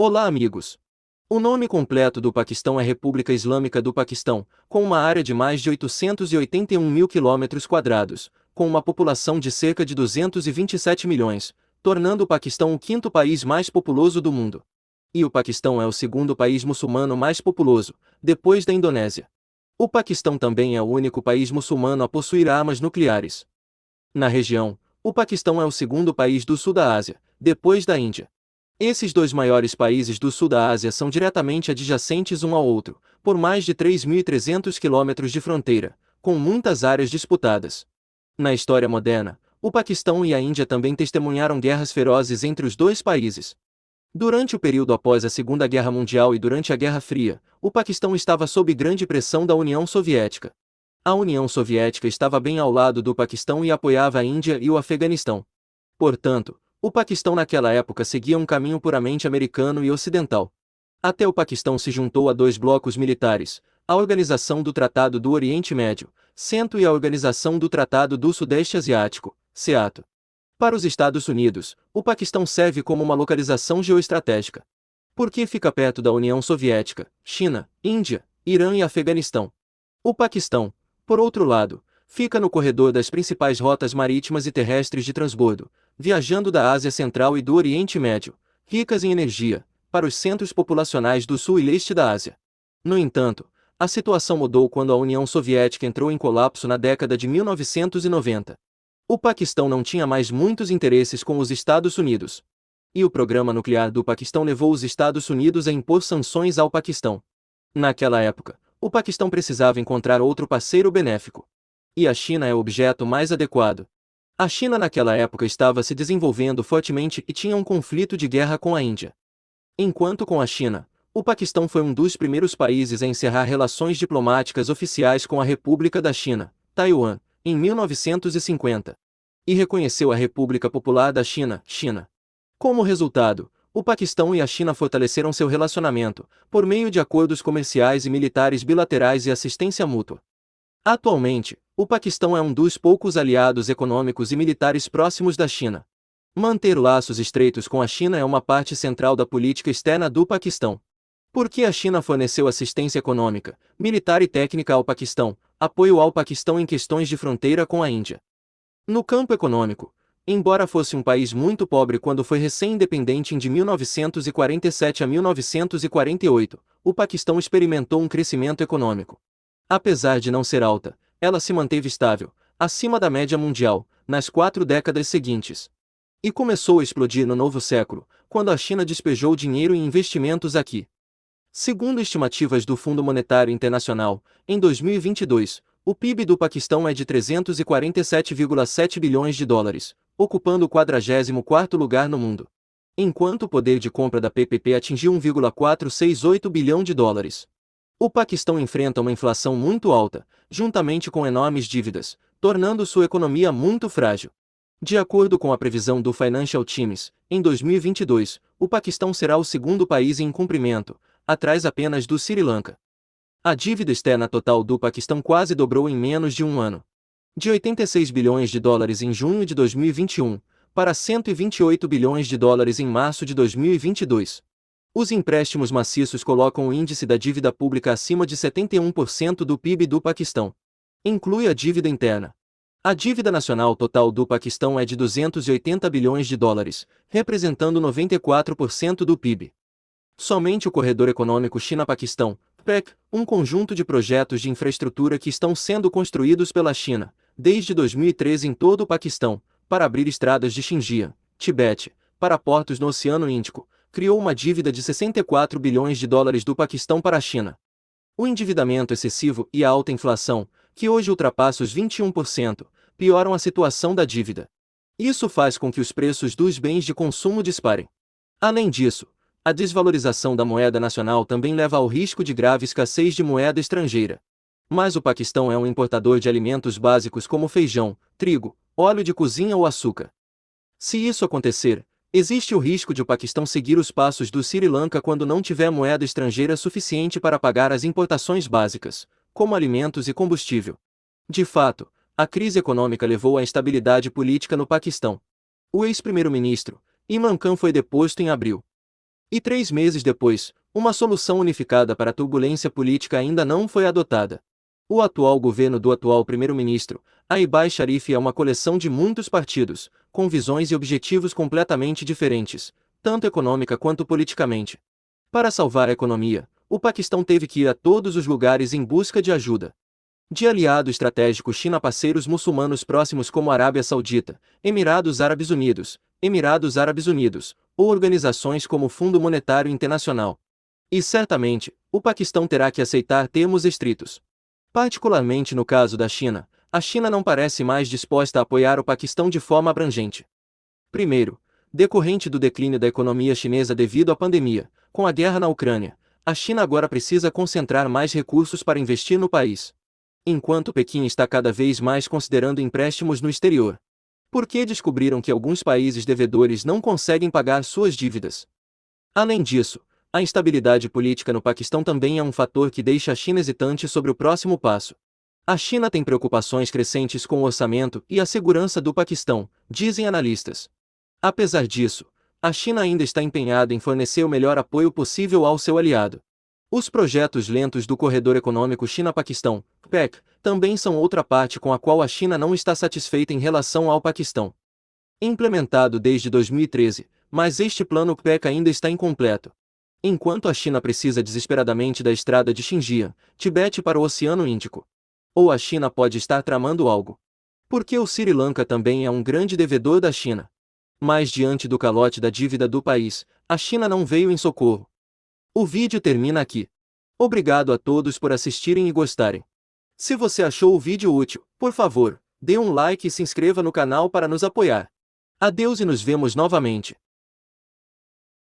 Olá, amigos! O nome completo do Paquistão é República Islâmica do Paquistão, com uma área de mais de 881 mil quilômetros quadrados, com uma população de cerca de 227 milhões, tornando o Paquistão o quinto país mais populoso do mundo. E o Paquistão é o segundo país muçulmano mais populoso, depois da Indonésia. O Paquistão também é o único país muçulmano a possuir armas nucleares. Na região, o Paquistão é o segundo país do sul da Ásia, depois da Índia. Esses dois maiores países do sul da Ásia são diretamente adjacentes um ao outro, por mais de 3.300 quilômetros de fronteira, com muitas áreas disputadas. Na história moderna, o Paquistão e a Índia também testemunharam guerras ferozes entre os dois países. Durante o período após a Segunda Guerra Mundial e durante a Guerra Fria, o Paquistão estava sob grande pressão da União Soviética. A União Soviética estava bem ao lado do Paquistão e apoiava a Índia e o Afeganistão. Portanto, o Paquistão naquela época seguia um caminho puramente americano e ocidental. Até o Paquistão se juntou a dois blocos militares, a Organização do Tratado do Oriente Médio, CENTO, e a Organização do Tratado do Sudeste Asiático, SEATO. Para os Estados Unidos, o Paquistão serve como uma localização geoestratégica. Porque fica perto da União Soviética, China, Índia, Irã e Afeganistão. O Paquistão, por outro lado, fica no corredor das principais rotas marítimas e terrestres de transbordo, viajando da Ásia Central e do Oriente Médio, ricas em energia, para os centros populacionais do sul e leste da Ásia. No entanto, a situação mudou quando a União Soviética entrou em colapso na década de 1990. O Paquistão não tinha mais muitos interesses com os Estados Unidos. E o programa nuclear do Paquistão levou os Estados Unidos a impor sanções ao Paquistão. Naquela época, o Paquistão precisava encontrar outro parceiro benéfico. E a China é o objeto mais adequado. A China naquela época estava se desenvolvendo fortemente e tinha um conflito de guerra com a Índia. Enquanto com a China, o Paquistão foi um dos primeiros países a encerrar relações diplomáticas oficiais com a República da China, Taiwan, em 1950. E reconheceu a República Popular da China, China. Como resultado, o Paquistão e a China fortaleceram seu relacionamento, por meio de acordos comerciais e militares bilaterais e assistência mútua. Atualmente, o Paquistão é um dos poucos aliados econômicos e militares próximos da China. Manter laços estreitos com a China é uma parte central da política externa do Paquistão. Porque a China forneceu assistência econômica, militar e técnica ao Paquistão, apoio ao Paquistão em questões de fronteira com a Índia. No campo econômico, embora fosse um país muito pobre quando foi recém-independente de 1947 a 1948, o Paquistão experimentou um crescimento econômico. Apesar de não ser alta, ela se manteve estável, acima da média mundial, nas 4 décadas seguintes. E começou a explodir no novo século, quando a China despejou dinheiro em investimentos aqui. Segundo estimativas do Fundo Monetário Internacional, em 2022, o PIB do Paquistão é de 347,7 bilhões de dólares, ocupando o 44º lugar no mundo. Enquanto o poder de compra da PPP atingiu 1,468 bilhão de dólares. O Paquistão enfrenta uma inflação muito alta, juntamente com enormes dívidas, tornando sua economia muito frágil. De acordo com a previsão do Financial Times, em 2022, o Paquistão será o segundo país em cumprimento, atrás apenas do Sri Lanka. A dívida externa total do Paquistão quase dobrou em menos de um ano. De 86 bilhões de dólares em junho de 2021, para 128 bilhões de dólares em março de 2022. Os empréstimos maciços colocam o índice da dívida pública acima de 71% do PIB do Paquistão. Inclui a dívida interna. A dívida nacional total do Paquistão é de 280 bilhões de dólares, representando 94% do PIB. Somente o Corredor Econômico China-Paquistão, PEC, um conjunto de projetos de infraestrutura que estão sendo construídos pela China, desde 2013 em todo o Paquistão, para abrir estradas de Xinjiang, Tibete, para portos no Oceano Índico, criou uma dívida de 64 bilhões de dólares do Paquistão para a China. O endividamento excessivo e a alta inflação, que hoje ultrapassa os 21%, pioram a situação da dívida. Isso faz com que os preços dos bens de consumo disparem. Além disso, a desvalorização da moeda nacional também leva ao risco de grave escassez de moeda estrangeira. Mas o Paquistão é um importador de alimentos básicos como feijão, trigo, óleo de cozinha ou açúcar. Se isso acontecer, existe o risco de o Paquistão seguir os passos do Sri Lanka quando não tiver moeda estrangeira suficiente para pagar as importações básicas, como alimentos e combustível. De fato, a crise econômica levou à instabilidade política no Paquistão. O ex-primeiro-ministro, Imran Khan, foi deposto em abril. E 3 meses depois, uma solução unificada para a turbulência política ainda não foi adotada. O atual governo do atual primeiro-ministro, Aibaz Sharif, é uma coleção de muitos partidos, com visões e objetivos completamente diferentes, tanto econômica quanto politicamente. Para salvar a economia, o Paquistão teve que ir a todos os lugares em busca de ajuda. De aliado estratégico China a parceiros muçulmanos próximos como Arábia Saudita, Emirados Árabes Unidos, ou organizações como o Fundo Monetário Internacional. E certamente, o Paquistão terá que aceitar termos estritos. Particularmente no caso da China, a China não parece mais disposta a apoiar o Paquistão de forma abrangente. Primeiro, decorrente do declínio da economia chinesa devido à pandemia, com a guerra na Ucrânia, a China agora precisa concentrar mais recursos para investir no país. Enquanto Pequim está cada vez mais considerando empréstimos no exterior. Porque descobriram que alguns países devedores não conseguem pagar suas dívidas. Além disso, a instabilidade política no Paquistão também é um fator que deixa a China hesitante sobre o próximo passo. A China tem preocupações crescentes com o orçamento e a segurança do Paquistão, dizem analistas. Apesar disso, a China ainda está empenhada em fornecer o melhor apoio possível ao seu aliado. Os projetos lentos do Corredor Econômico China-Paquistão, PEC, também são outra parte com a qual a China não está satisfeita em relação ao Paquistão. Implementado desde 2013, mas este plano PEC ainda está incompleto. Enquanto a China precisa desesperadamente da estrada de Xinjiang, Tibete para o Oceano Índico. Ou a China pode estar tramando algo. Porque o Sri Lanka também é um grande devedor da China. Mas diante do calote da dívida do país, a China não veio em socorro. O vídeo termina aqui. Obrigado a todos por assistirem e gostarem. Se você achou o vídeo útil, por favor, dê um like e se inscreva no canal para nos apoiar. Adeus e nos vemos novamente.